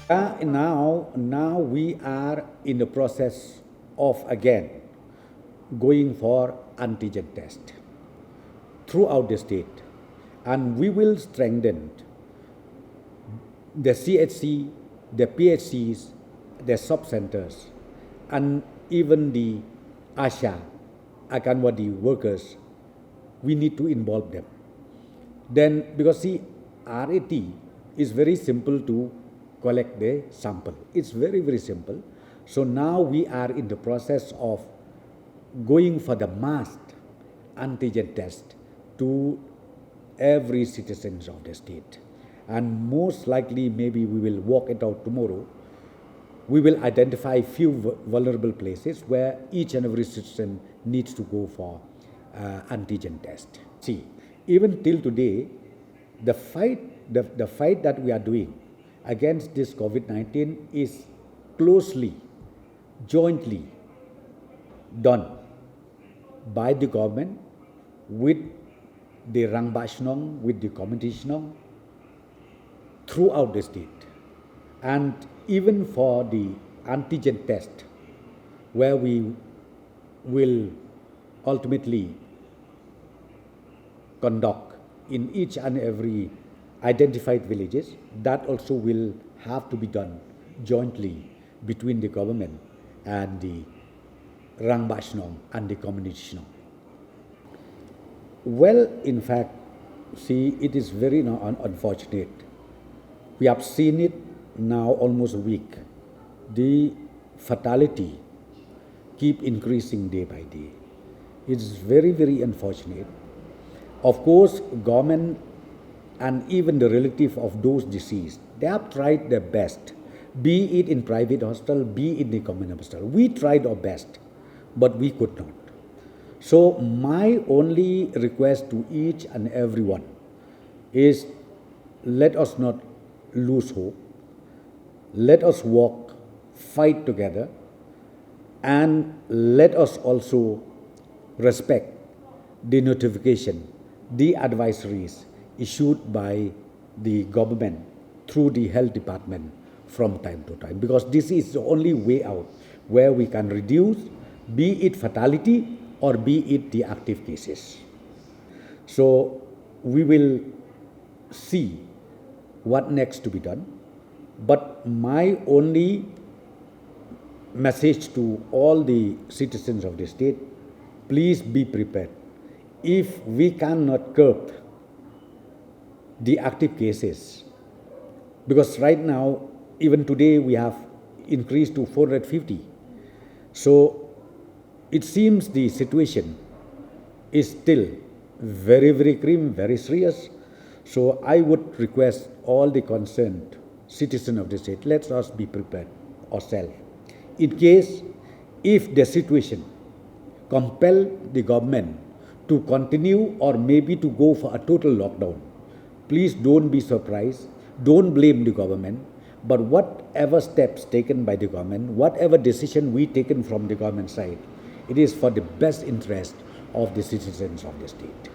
Now we are in the process of again going for antigen test throughout the state, and we will strengthen the CHC, the PHCs, the sub centers, and even the ASHA, Akanwadi workers. We need to involve them. Then, because see, RAT is very simple to collect the sample. It's very, very simple. So now we are in the process of going for the masked antigen test to every citizens of the state. And most likely, maybe we will work it out tomorrow. We will identify few vulnerable places where each and every citizen needs to go for antigen test. See, even till today, the fight that we are doing against this COVID-19 is closely, jointly done by the government with the Rangbashnong, with the Community throughout the state. And even for the antigen test, where we will ultimately conduct in each and every identified villages, that also will have to be done jointly between the government and the Rangbashnong and the Community. Well, in fact, see, it is very unfortunate. We have seen it now almost a week. The fatality keep increasing day by day. It's very, very unfortunate. Of course, government and even the relative of those deceased, they have tried their best, be it in private hospital, be it in the community hospital. We tried our best, but we could not. So my only request to each and everyone is, let us not lose hope. Let us walk, fight together, and let us also respect the notification, the advisories issued by the government through the health department from time to time, because this is the only way out where we can reduce, be it fatality or be it the active cases. So we will see what next to be done. But my only message to all the citizens of the state, please be prepared. If we cannot curb the active cases, because right now, even today, we have increased to 450. So it seems the situation is still very, very grim, very serious. So I would request all the concerned citizens of the state, let us be prepared ourselves. In case, if the situation compel the government to continue or maybe to go for a total lockdown, please don't be surprised, don't blame the government, but whatever steps taken by the government, whatever decision we taken from the government side, it is for the best interest of the citizens of the state.